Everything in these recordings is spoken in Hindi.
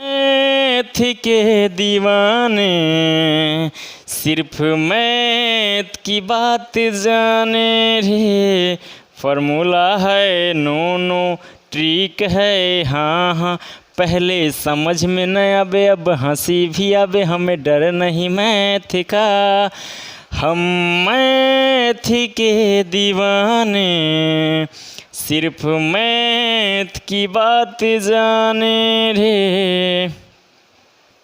मैथ के दीवाने सिर्फ मैथ की बात जाने रे। फॉर्मूला है नो नो ट्रिक है हाँ हाँ। पहले समझ में न आवे अब हंसी भी आवे, हमें डर नहीं मैथ का। हम मैथ के दीवाने सिर्फ मैथ की बात जाने रे।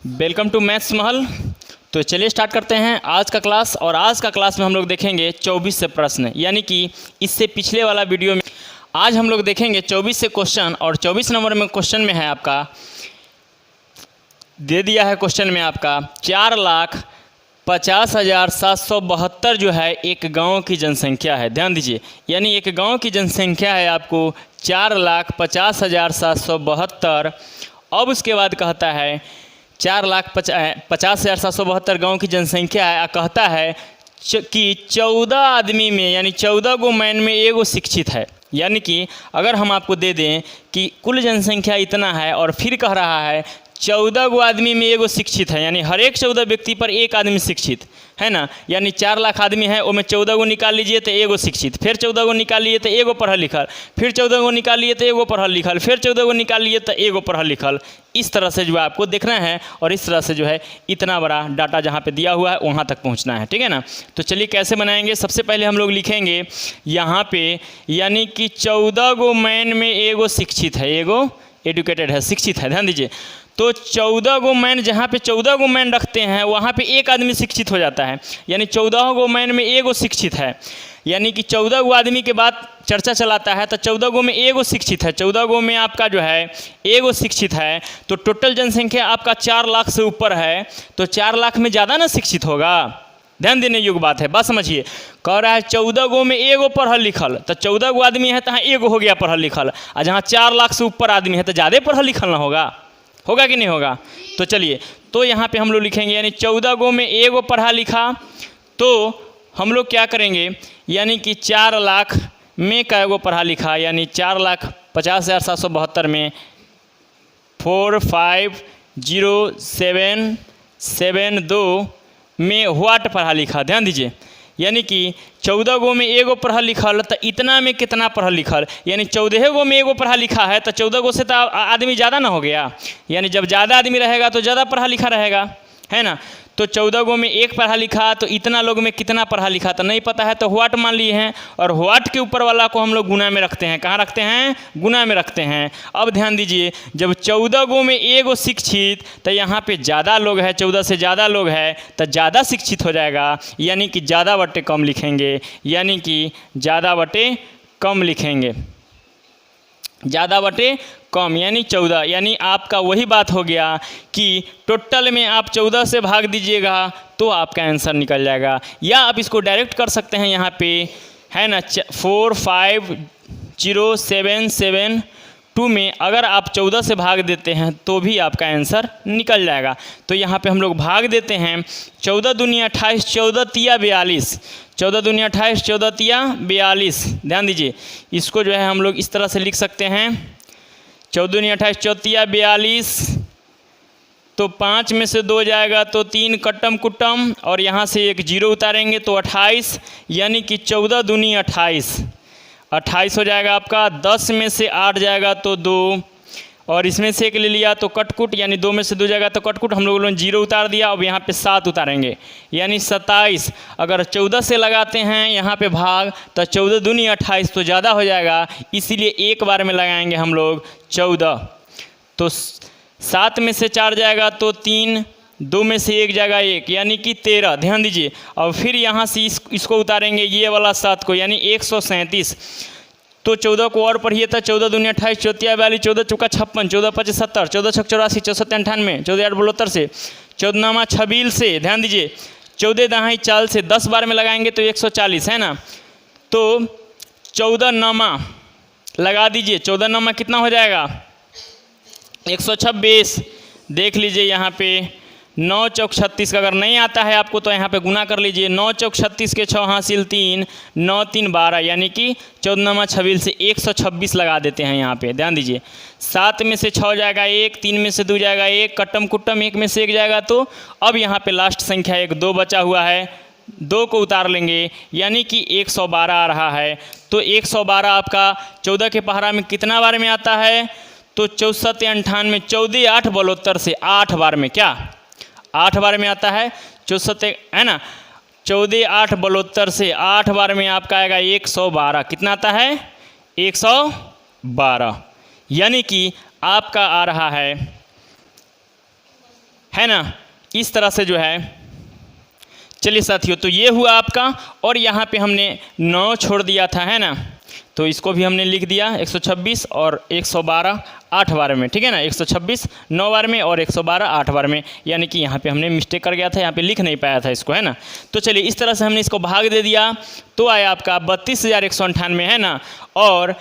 वेलकम टू मैथ्स महल। तो चलिए स्टार्ट करते हैं आज का क्लास। और आज का क्लास में हम लोग देखेंगे 24 से प्रश्न, यानी कि इससे पिछले वाला वीडियो में आज हम लोग देखेंगे 24 से क्वेश्चन। और 24 नंबर में क्वेश्चन में है आपका दे दिया है, क्वेश्चन में आपका 4,50,772 जो है एक गांव की जनसंख्या है। ध्यान दीजिए, यानी एक गांव की जनसंख्या है आपको 4,50,772। अब उसके बाद कहता है 4,50,772 गांव की जनसंख्या है। कहता है कि 14 आदमी में यानी 14 गो मैन में एगो शिक्षित है। यानी कि अगर हम आपको दे दें कि कुल जनसंख्या इतना है और फिर कह रहा है 14 गो आदमी में एगो शिक्षित है, यानी हर एक 14 व्यक्ति पर एक आदमी शिक्षित है ना। यानी 4 लाख आदमी है, उसमें 14 गो निकाल लीजिए तो एगो शिक्षित, फिर 14 गो निकाल लिए तो एगो पढ़ल लिखल, फिर 14 गो निकाल लिए तो एगो पढ़ल लिखल, फिर 14 गो निकाल लिए तो एगो पढ़ल लिखल। इस तरह से जो है आपको देखना है और इस तरह से जो है इतना बड़ा डाटा जहाँ पे दिया हुआ है वहाँ तक पहुँचना है, ठीक है ना। तो चलिए कैसे बनाएंगे। सबसे पहले हम लोग लिखेंगे यहाँ पे, यानी कि 14 गो मैन में एगो शिक्षित है, एगो एडुकेटेड है, शिक्षित है। ध्यान दीजिए, तो 14 गो मैन, जहाँ पे 14 गो मैन रखते हैं वहाँ पे एक आदमी शिक्षित हो जाता है। यानी 14 गो मैन में एगो शिक्षित है, यानी कि 14 गो आदमी के बाद चर्चा चलाता है तो 14 गो में एगो शिक्षित है, 14 गो में आपका जो है एगो शिक्षित है। तो टोटल जनसंख्या आपका 4 लाख से ऊपर है, तो 4 लाख में ज़्यादा ना शिक्षित होगा। ध्यान देने योग्य बात है, बात समझिए। कह रहा है 14 गो में एगो पढ़ल लिखल, तो 14 गो आदमी है तो हाँ एगो हो गया पढ़ल लिखल, और जहाँ 4 लाख से ऊपर आदमी है तो ज़्यादा पढ़ल लिखल ना होगा, होगा कि नहीं होगा। तो चलिए, तो यहाँ पे हम लोग लिखेंगे यानी 14 गो में एगो पढ़ा लिखा, तो हम लोग क्या करेंगे, यानी कि 4 लाख में का एगो पढ़ा लिखा, यानी 4,50,772 में 450,772 में व्हाट पढ़ा लिखा। ध्यान दीजिए, यानी कि 14 गो में एगो पढ़ल लिखल तो इतना में कितना पढ़ल लिखल, यानी 14 गो में एगो पढ़ा लिखा है तो 14 गो से तो आदमी ज़्यादा ना हो गया। यानी जब ज़्यादा आदमी रहेगा तो ज़्यादा पढ़ा लिखा रहेगा, है ना। तो 14 गो में एक पढ़ा लिखा, तो इतना लोग में कितना पढ़ा लिखा तो नहीं पता है, तो व्हाट मान लिए हैं। और व्हाट के ऊपर वाला को हम लोग गुना में रखते हैं। कहाँ रखते हैं? गुना में रखते हैं। अब ध्यान दीजिए, जब 14 गो में एगो शिक्षित, तो यहाँ पे ज़्यादा लोग है, 14 से ज़्यादा लोग है तो ज़्यादा शिक्षित हो जाएगा, यानी कि ज़्यादा बटे कम लिखेंगे, यानी कि ज़्यादा बटे कम लिखेंगे, ज़्यादा बटे कम यानी 14। यानी आपका वही बात हो गया कि टोटल में आप 14 से भाग दीजिएगा तो आपका आंसर निकल जाएगा। या आप इसको डायरेक्ट कर सकते हैं यहाँ पे, है ना, 450,772 में अगर आप 14 से भाग देते हैं तो भी आपका आंसर निकल जाएगा। तो यहाँ पे हम लोग भाग देते हैं, 14 दूनी 28, 14 तिया 42, 14 दूनी 28, 14 तिया 42। ध्यान दीजिए, इसको जो है हम लोग इस तरह से लिख सकते हैं, 14 दूनी 28, 14 तिया 42, तो 5 में से 2 जाएगा तो 3 कट्टम कुट्टम, और यहाँ से एक जीरो उतारेंगे तो 28, यानी कि 14 दूनी 28, 28 हो जाएगा आपका। 10 में से 8 जाएगा तो 2, और इसमें से एक ले लिया तो कटकुट, यानी 2 में से 2 जाएगा तो कटकुट, हम लोगों ने जीरो उतार दिया। अब यहाँ पे 7 उतारेंगे, यानी 27। अगर 14 से लगाते हैं यहाँ पे भाग तो 14 दूनी 28 तो ज़्यादा हो जाएगा, इसीलिए एक बार में लगाएंगे हम लोग 14। तो 7 में से 4 जाएगा तो 3, 2 में से 1 जाएगा 1, यानी कि 13। ध्यान दीजिए, और फिर यहाँ से इसको उतारेंगे ये वाला 7 को, यानी 137। तो 14 को और पढ़िए तो 14 दूनी 28, 14 तिया 42, 14 चौका 56, 14 पचे 70, 14 छक 84, 14 सत्ते 98, 14 8 72 से, 14 नामा 26 से। ध्यान दीजिए, 14 दहाई 4 से 10 बार में लगाएंगे तो 140, है ना। तो 14 नामा लगा दीजिए, 14 नामा कितना हो जाएगा? 126। देख लीजिए यहाँ पे 9 चौक 36 का अगर नहीं आता है आपको तो यहाँ पे गुना कर लीजिए। 9 चौक 36 के 6 हासिल 3, 9 3 12, यानी कि 14 26 से 126 लगा देते हैं यहाँ पे, ध्यान दीजिए। 7 में से 6 जाएगा 1, 3 में से 2 जाएगा 1, कट्टम कुट्टम 1 में से 1 जाएगा। तो अब यहाँ पे लास्ट संख्या 1 2 बचा हुआ है, 2 को उतार लेंगे यानी कि 112 आ रहा है। तो 112 आपका 14 के पहाड़ा में कितना बार में आता है? तो 64 98 14 8 72 से 8 बार में, क्या 8 बार में आता है? 64 है ना, 14 8 72 से 8 बार में आपका आएगा 112। कितना आता है? 112, यानी कि आपका आ रहा है ना, इस तरह से जो है। चलिए साथियों, तो ये हुआ आपका, और यहाँ पे हमने 9 छोड़ दिया था, है ना, तो इसको भी हमने लिख दिया 126 और 112 8 बार में, ठीक है ना। 126 9 बार में और 112 8 बार में, यानी कि यहाँ पे हमने मिस्टेक कर गया था, यहाँ पे लिख नहीं पाया था इसको, है ना। तो चलिए इस तरह से हमने इसको भाग दे दिया, तो आया आपका 32,198, है ना। और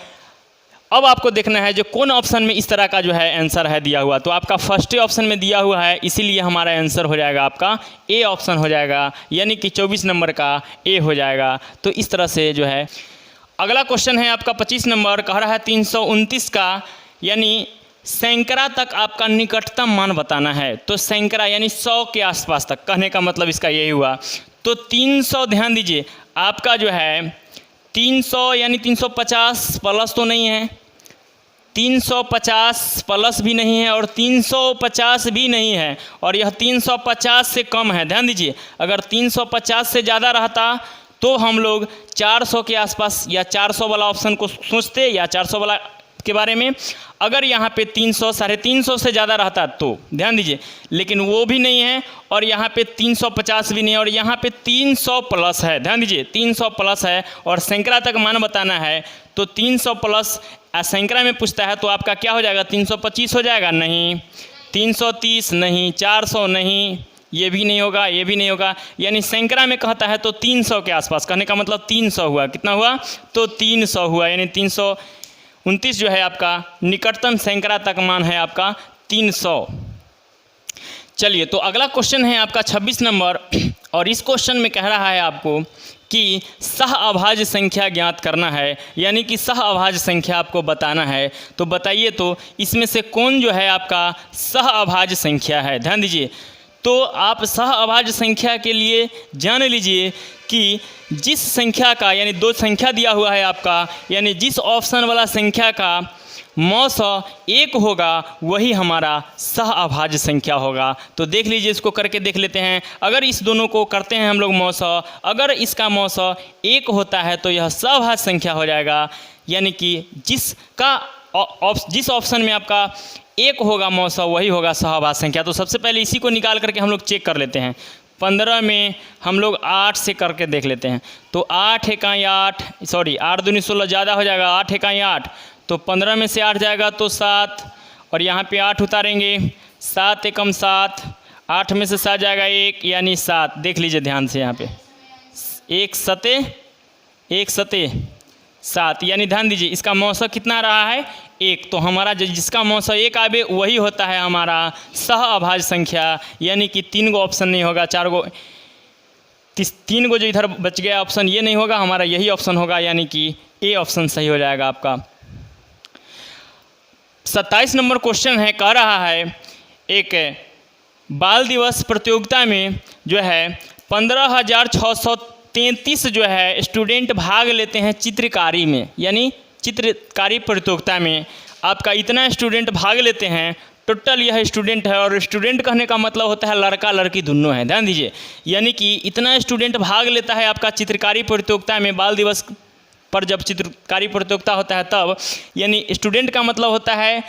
अब आपको देखना है जो कौन ऑप्शन में इस तरह का जो है आंसर है दिया हुआ। तो आपका फर्स्ट ऑप्शन में दिया हुआ है, इसीलिए हमारा आंसर हो जाएगा आपका ए ऑप्शन हो जाएगा, यानी कि 24 नंबर का ए हो जाएगा। तो इस तरह से जो है। अगला क्वेश्चन है आपका 25 नंबर, कह रहा है 329 का यानी सैकड़ा तक आपका निकटतम मान बताना है। तो सैकड़ा यानी 100 के आसपास तक, कहने का मतलब इसका यही हुआ। तो 300, ध्यान दीजिए, आपका जो है 300 यानी 350 प्लस तो नहीं है, 350 प्लस भी नहीं है और 350 भी नहीं है, और यह 350 से कम है। ध्यान दीजिए, अगर 350 से ज़्यादा रहता तो हम लोग 400 के आसपास या 400 वाला ऑप्शन को सोचते, या 400 वाला के बारे में। अगर यहाँ पे 300 350 से ज़्यादा रहता तो ध्यान दीजिए, लेकिन वो भी नहीं है, और यहाँ पे 350 भी नहीं है, और यहाँ पे 300 प्लस है। ध्यान दीजिए, 300 प्लस है और सैकड़ा तक मान बताना है। तो 300 प्लस सैकड़ा में पूछता है तो आपका क्या हो जाएगा? 325 हो जाएगा? नहीं। 330 नहीं, 400 नहीं, ये भी नहीं होगा, ये भी नहीं होगा। यानी सैकड़ा में कहता है तो 300 के आसपास, कहने का मतलब 300 हुआ। कितना हुआ? तो 300 हुआ, यानी 329 जो है आपका निकटतम सैकड़ा तक मान है आपका 300। चलिए, तो अगला क्वेश्चन है आपका 26 नंबर, और इस क्वेश्चन में कह रहा है आपको कि सह अभाज्य संख्या ज्ञात करना है, यानी कि सह अभाज्य संख्या आपको बताना है। तो बताइए, तो इसमें से कौन जो है आपका सह अभाज्य संख्या है? ध्यान दीजिए, तो आप सह अभाज्य संख्या के लिए जान लीजिए कि जिस संख्या का, यानी 2 संख्या दिया हुआ है आपका, यानी जिस ऑप्शन वाला संख्या का मौसा 1 होगा वही हमारा सह अभाज्य संख्या होगा। तो देख लीजिए, इसको करके देख लेते हैं। अगर इस दोनों को करते हैं हम लोग मौसा, अगर इसका मौसा 1 होता है तो यह सहअभाज्य संख्या हो जाएगा, यानी कि जिस ऑप्शन में आपका 1 होगा मौसा वही होगा सहअभाज्य संख्या। तो सबसे पहले इसी को निकाल करके हम लोग चेक कर लेते हैं। 15 में हम लोग 8 से करके देख लेते हैं। तो 8 एकाई 8, सॉरी 8 दूनी 16 ज़्यादा हो जाएगा, 8 एकाई 8, तो 15 में से 8 जाएगा तो 7, और यहाँ पे 8 उतारेंगे, 7 एकम 7, 8 में से 7 जाएगा 1, यानी 7। देख लीजिए ध्यान से, यहाँ पे 1 सते 7, यानी ध्यान दीजिए इसका मौसा कितना रहा है? 1। तो हमारा जिसका मौसा 1 आवे वही होता है हमारा सह अभाज्य संख्या, यानी कि 3 गो ऑप्शन नहीं होगा, 4 गो 3 गो जो इधर बच गया ऑप्शन ये नहीं होगा, हमारा यही ऑप्शन होगा, यानी कि ए ऑप्शन सही हो जाएगा आपका। 27 नंबर क्वेश्चन है, कह रहा है एक बाल दिवस प्रतियोगिता में जो है 15,633 जो है स्टूडेंट भाग लेते हैं चित्रकारी में, यानी चित्रकारी प्रतियोगिता में आपका इतना स्टूडेंट भाग लेते हैं। टोटल यह स्टूडेंट है, और स्टूडेंट कहने का मतलब होता है लड़का लड़की दोनों है। ध्यान दीजिए, यानी कि इतना स्टूडेंट भाग लेता है आपका चित्रकारी प्रतियोगिता में, बाल दिवस पर जब चित्रकारी प्रतियोगिता होता है तब, यानी स्टूडेंट का मतलब होता है,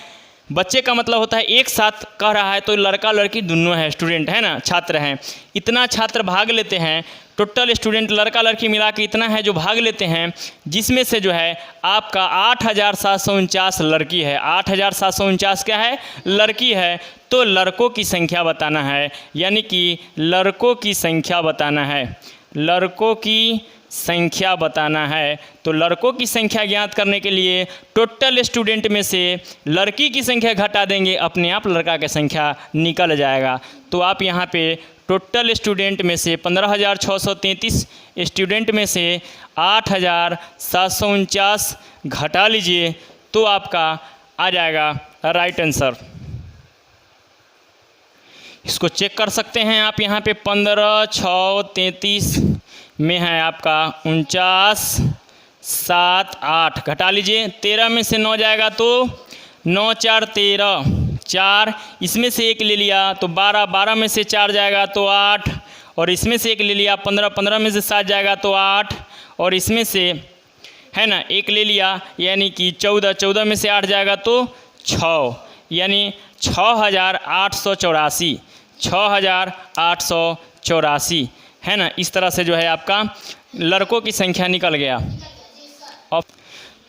बच्चे का मतलब होता है एक साथ कह रहा है, तो लड़का लड़की दोनों है, स्टूडेंट है ना, छात्र हैं। इतना छात्र भाग लेते हैं, टोटल स्टूडेंट लड़का लड़की मिला के इतना है जो भाग लेते हैं, जिसमें से जो है आपका 8,749 लड़की है। 8,749 क्या है? लड़की है। तो लड़कों की संख्या बताना है, यानी कि लड़कों की संख्या बताना है। लड़कों की संख्या बताना है। तो लड़कों की संख्या ज्ञात करने के लिए टोटल स्टूडेंट में से लड़की की संख्या घटा देंगे, अपने आप लड़का की संख्या निकल जाएगा। तो आप यहाँ पे टोटल स्टूडेंट में से 15,633 स्टूडेंट में से 8,749 घटा लीजिए तो आपका आ जाएगा राइट आंसर। इसको चेक कर सकते हैं आप यहाँ पे 15,633 में है आपका 49, 7, 8 घटा लीजिए। 13 में से 9 जाएगा तो 9 4 13, 4 इसमें से एक ले लिया तो 12, 12 में से 4 जाएगा तो 8 और इसमें से एक ले लिया 15, 15 में से 7 जाएगा तो 8 और इसमें से है ना एक ले लिया यानी कि 14, 14 में से 8 जाएगा तो 6 यानी 6,884, 6,884 है ना। इस तरह से जो है आपका लड़कों की संख्या निकल गया। अब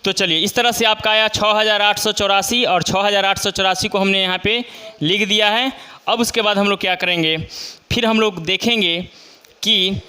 तो चलिए इस तरह से आपका आया 6,884 और 6,884 को हमने यहाँ पे लिख दिया है। अब उसके बाद हम लोग क्या करेंगे, फिर हम लोग देखेंगे कि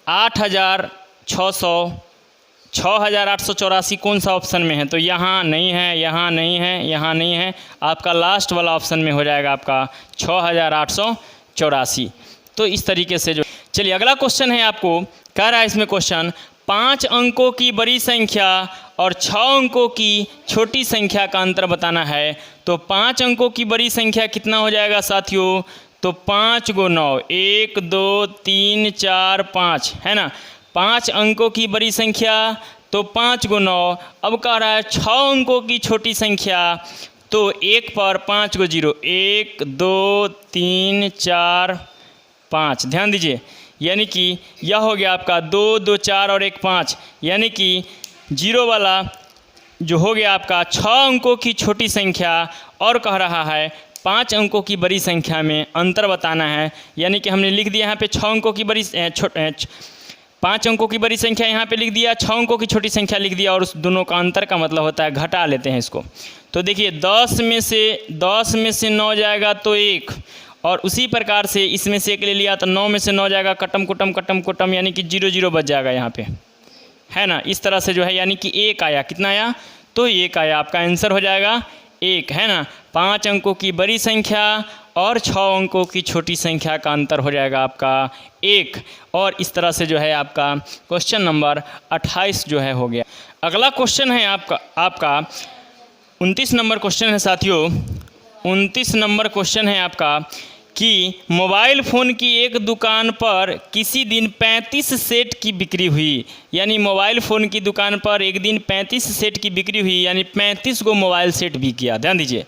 6,884 कौन सा ऑप्शन में है। तो यहाँ नहीं है, यहाँ नहीं है, यहाँ नहीं है, आपका लास्ट वाला ऑप्शन में हो जाएगा आपका 6,884। तो इस तरीके से जो चलिए अगला क्वेश्चन है, आपको कह रहा है इसमें क्वेश्चन 5 अंकों की बड़ी संख्या और 6 अंकों की छोटी संख्या का अंतर बताना है। तो 5 अंकों की बड़ी संख्या कितना हो जाएगा साथियों, तो 5 × 9 1 2 3 4 5 है ना। 5 अंकों की बड़ी संख्या तो 5 × 9। अब कह रहा है 6 अंकों की छोटी संख्या तो 1 पर 5 × 0 1 2 3 4 5 ध्यान दीजिए, यानी कि यह हो गया आपका 2 2 4 और 1 5 यानी कि 0 वाला जो हो गया आपका 6 अंकों की छोटी संख्या और कह रहा है 5 अंकों की बड़ी संख्या में अंतर बताना है। यानी कि हमने लिख दिया यहाँ पे 6 अंकों की बड़ी 5 अंकों की बड़ी संख्या यहाँ पे लिख दिया, 6 अंकों की छोटी संख्या लिख दिया और उस दोनों का अंतर का मतलब होता है घटा लेते हैं इसको। तो देखिए 10 में से 9 जाएगा तो 1 और उसी प्रकार से इसमें से एक ले लिया तो 9 में से 9 जाएगा कटम कुटम कटम कुटम यानी कि 0 0 बच जाएगा यहाँ पे है ना। इस तरह से जो है यानी कि 1 आया, कितना आया तो 1 आया, आपका आंसर हो जाएगा 1 है ना। 5 अंकों की बड़ी संख्या और 6 अंकों की छोटी संख्या का अंतर हो जाएगा आपका 1 और इस तरह से जो है आपका क्वेश्चन नंबर 28 जो है हो गया। अगला क्वेश्चन है आपका 29 नंबर क्वेश्चन है साथियों। 29 नंबर क्वेश्चन है आपका कि मोबाइल फ़ोन की एक दुकान पर किसी दिन 35 सेट की बिक्री हुई। यानी मोबाइल फ़ोन की दुकान पर एक दिन 35 सेट की बिक्री हुई, यानी 35 गो मोबाइल सेट भी किया। ध्यान दीजिए,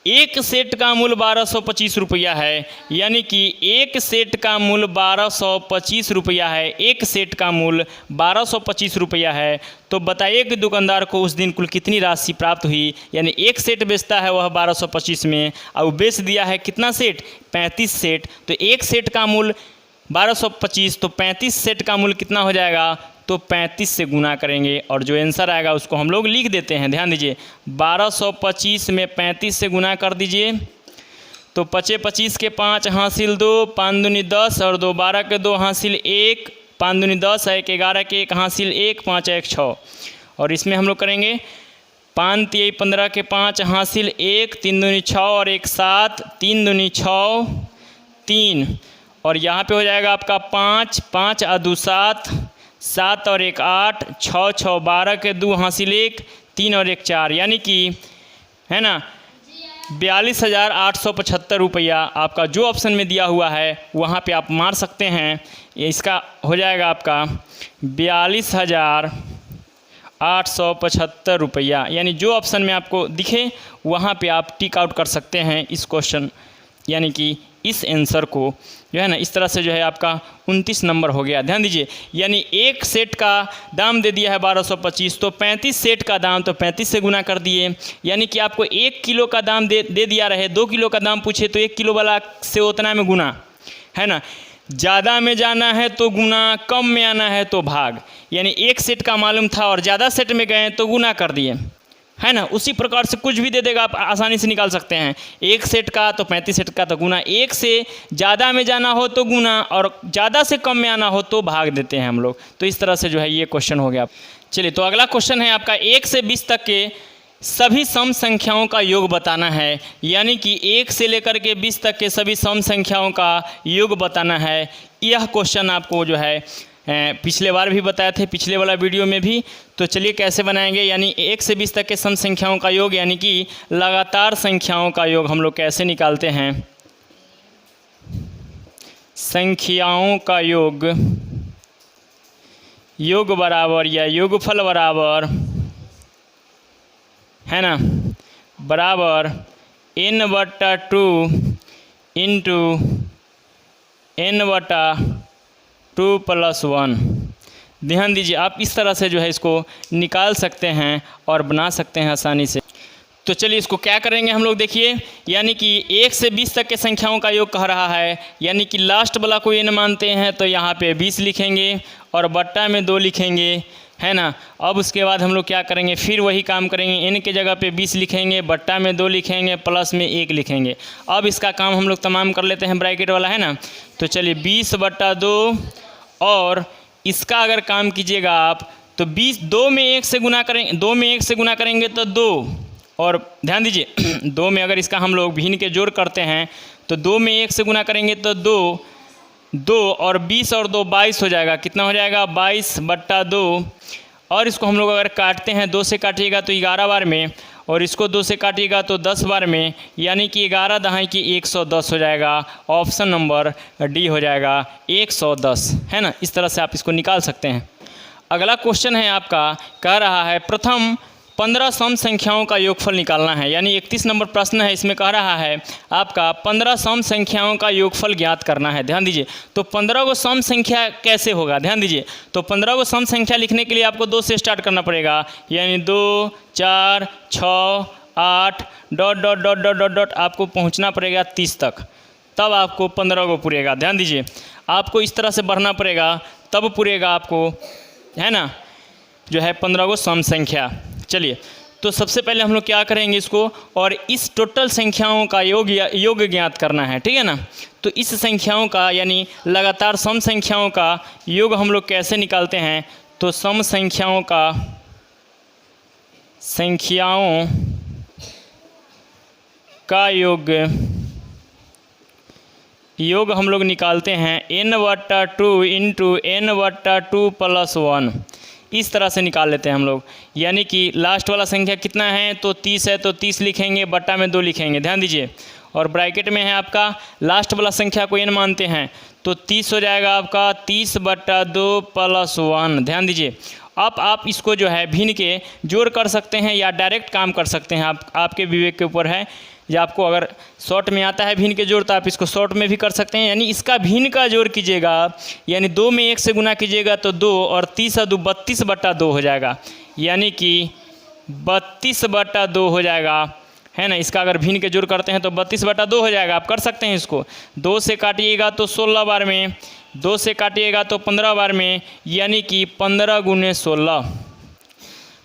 एक सेट का मूल्य 1225 रुपया है, यानी कि एक सेट का मूल्य 1225 रुपया है। एक सेट का मूल्य 1225 रुपया है। तो बताइए कि दुकानदार को उस दिन कुल कितनी राशि प्राप्त हुई। यानी एक सेट बेचता है वह 1225 में और वो बेच दिया है कितना सेट, 35 सेट। तो एक सेट का मूल्य 1225 तो 35 सेट का मूल्य कितना हो जाएगा, तो 35 से गुना करेंगे और जो आंसर आएगा उसको हम लोग लिख देते हैं। ध्यान दीजिए 1225 में 35 से गुना कर दीजिए तो 25 25 के 5 हासिल 2, 5 दूनी 10 और 2 12 के 2 हासिल 1, 5 दूनी 10 1 11 के 1 हासिल 1, 5 1 6 और इसमें हम लोग करेंगे 5 3 15 के 5 हासिल 1, 3 दूनी 6 और 1 7, 3 दूनी 6 3 और यहाँ पे हो जाएगा आपका 5 5 और 2 7, 7 और 1 8, 6 6 12 के 2 हासिल 1, 3 और 1 4 यानी कि है ना 42,875 रुपया आपका जो ऑप्शन में दिया हुआ है वहाँ पे आप मार सकते हैं। इसका हो जाएगा आपका 42,875 रुपया, यानी जो ऑप्शन में आपको दिखे वहाँ पे आप टिक आउट कर सकते हैं इस क्वेश्चन यानी कि इस आंसर को जो है ना। इस तरह से जो है आपका 29 नंबर हो गया। ध्यान दीजिए, यानी एक सेट का दाम दे दिया है 1225 तो 35 सेट का दाम तो 35 से गुना कर दिए, यानी कि आपको 1 किलो का दाम दे दिया रहे, 2 किलो का दाम पूछे तो 1 किलो वाला से उतना में गुना है ना। ज़्यादा में जाना है तो गुना, कम में आना है तो भाग। यानी एक सेट का मालूम था और ज़्यादा सेट में गए तो गुना कर दिए। है ना। उसी प्रकार से कुछ भी दे देगा आप आसानी से निकाल सकते हैं। एक सेट का तो 35 सेट का तो गुना, एक से ज़्यादा में जाना हो तो गुना, और ज़्यादा से कम में आना हो तो भाग देते हैं हम लोग। तो इस तरह से जो है ये क्वेश्चन हो गया। चलिए, तो अगला क्वेश्चन है आपका 1 से 20 तक के सभी सम संख्याओं का योग बताना है। यानी कि 1 से लेकर के 20 तक के सभी सम संख्याओं का योग बताना है। यह क्वेश्चन आपको जो है पिछले बार भी बताए थे, पिछले वाला वीडियो में भी। तो चलिए कैसे बनाएंगे, यानी 1 से 20 तक के सम संख्याओं का योग, यानी कि लगातार संख्याओं का योग हम लोग कैसे निकालते हैं। संख्याओं का योग बराबर या योगफल बराबर, है ना, बराबर n/2 इंटू n/2 + 1। ध्यान दीजिए, आप इस तरह से जो है इसको निकाल सकते हैं और बना सकते हैं आसानी से। तो चलिए इसको क्या करेंगे हम लोग, देखिए, यानी कि 1 से 20 तक के संख्याओं का योग कह रहा है, यानी कि लास्ट वाला को n मानते हैं तो यहाँ पे 20 लिखेंगे और बट्टा में 2 लिखेंगे, है ना। अब उसके बाद हम लोग क्या करेंगे, फिर वही काम करेंगे, n के जगह पे 20 लिखेंगे, बट्टा में 2 लिखेंगे, प्लस में 1 लिखेंगे। अब इसका काम हम लोग तमाम कर लेते हैं, ब्रैकेट वाला, है ना। तो चलिए 20/2, और इसका अगर काम कीजिएगा आप तो 20 2 में 1 से गुना करेंगे, 2 में 1 से गुना करेंगे तो 2, और ध्यान दीजिए 2 में अगर इसका हम लोग भिन्न के जोड़ करते हैं तो 2 में 1 से गुना करेंगे तो 2 और 20 और 2 22 हो जाएगा। कितना हो जाएगा, 22/2। और इसको हम लोग अगर काटते हैं, 2 से काटिएगा तो 11 बार में, और इसको 2 से काटिएगा तो 10 बार में, यानी कि 11 दहाई की 110 हो जाएगा। ऑप्शन नंबर डी हो जाएगा 110, है ना। इस तरह से आप इसको निकाल सकते हैं। अगला क्वेश्चन है आपका, कह रहा है प्रथम 15 सम संख्याओं का योगफल निकालना है। यानी 31 नंबर प्रश्न है, इसमें कह रहा है आपका 15 सम संख्याओं का योगफल ज्ञात करना है। ध्यान दीजिए, तो 15 को सम संख्या कैसे होगा, ध्यान दीजिए। तो 15 को सम संख्या लिखने के लिए आपको 2 से स्टार्ट करना पड़ेगा, यानी 2 4 6 8 ... आपको पहुंचना पड़ेगा 30 तक, तब आपको 15 को पूरेगा। ध्यान दीजिए, आपको इस तरह से बढ़ना पड़ेगा, तब पूरेगा आपको, है ना, जो है 15 को सम संख्या। चलिए, तो सबसे पहले हम लोग क्या करेंगे इसको, और इस टोटल संख्याओं का योग ज्ञात करना है, ठीक है ना। तो इस संख्याओं का, यानी लगातार सम संख्याओं का योग हम लोग कैसे निकालते हैं। तो सम संख्याओं का योग हम लोग निकालते हैं n/2 इंटू n/2 + 1। इस तरह से निकाल लेते हैं हम लोग। यानी कि लास्ट वाला संख्या कितना है, तो 30 है, तो 30 लिखेंगे, बट्टा में 2 लिखेंगे। ध्यान दीजिए, और ब्रैकेट में है आपका लास्ट वाला संख्या को n मानते हैं तो 30 हो जाएगा आपका 30/2 + 1। ध्यान दीजिए, अब आप इसको जो है भिन्न के जोड़ कर सकते हैं या डायरेक्ट काम कर सकते हैं, आपके विवेक के ऊपर है। या आपको अगर शॉर्ट में आता है भिन्न के जोड़ तो आप इसको शॉर्ट में भी कर सकते हैं। यानी इसका भिन्न का जोड़ कीजिएगा, यानी 2 में 1 से गुना कीजिएगा तो 2, और 30 और 2 32/2 हो जाएगा, यानी कि 32/2 हो जाएगा, है ना। इसका अगर भिन्न के जोड़ करते हैं तो 32/2 हो जाएगा। आप कर सकते हैं इसको, 2 से काटिएगा तो 16 बार में, 2 से काटिएगा तो 15 बार में, यानी कि 15 × 16,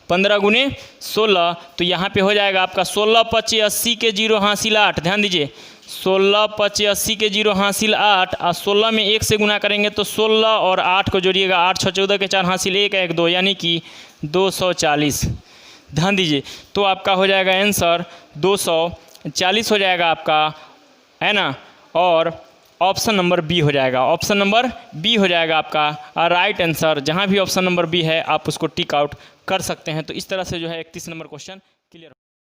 15 × 16। तो यहाँ पे हो जाएगा आपका 16 × 25 80 के 0 हासिल 8। ध्यान दीजिए, 16 × 25 80 के 0 हासिल 8, और 16 में 1 से गुना करेंगे तो 16 और 8 को जोड़िएगा, 8 6 14 के 4 हासिल 1 1 2, यानी कि 240। ध्यान दीजिए, तो आपका हो जाएगा आंसर 240 हो जाएगा आपका, है ना। और ऑप्शन नंबर बी हो जाएगा, ऑप्शन नंबर बी हो जाएगा आपका राइट आंसर। जहाँ भी ऑप्शन नंबर बी है आप उसको टिक आउट कर सकते हैं। तो इस तरह से जो है 31 नंबर क्वेश्चन क्लियर।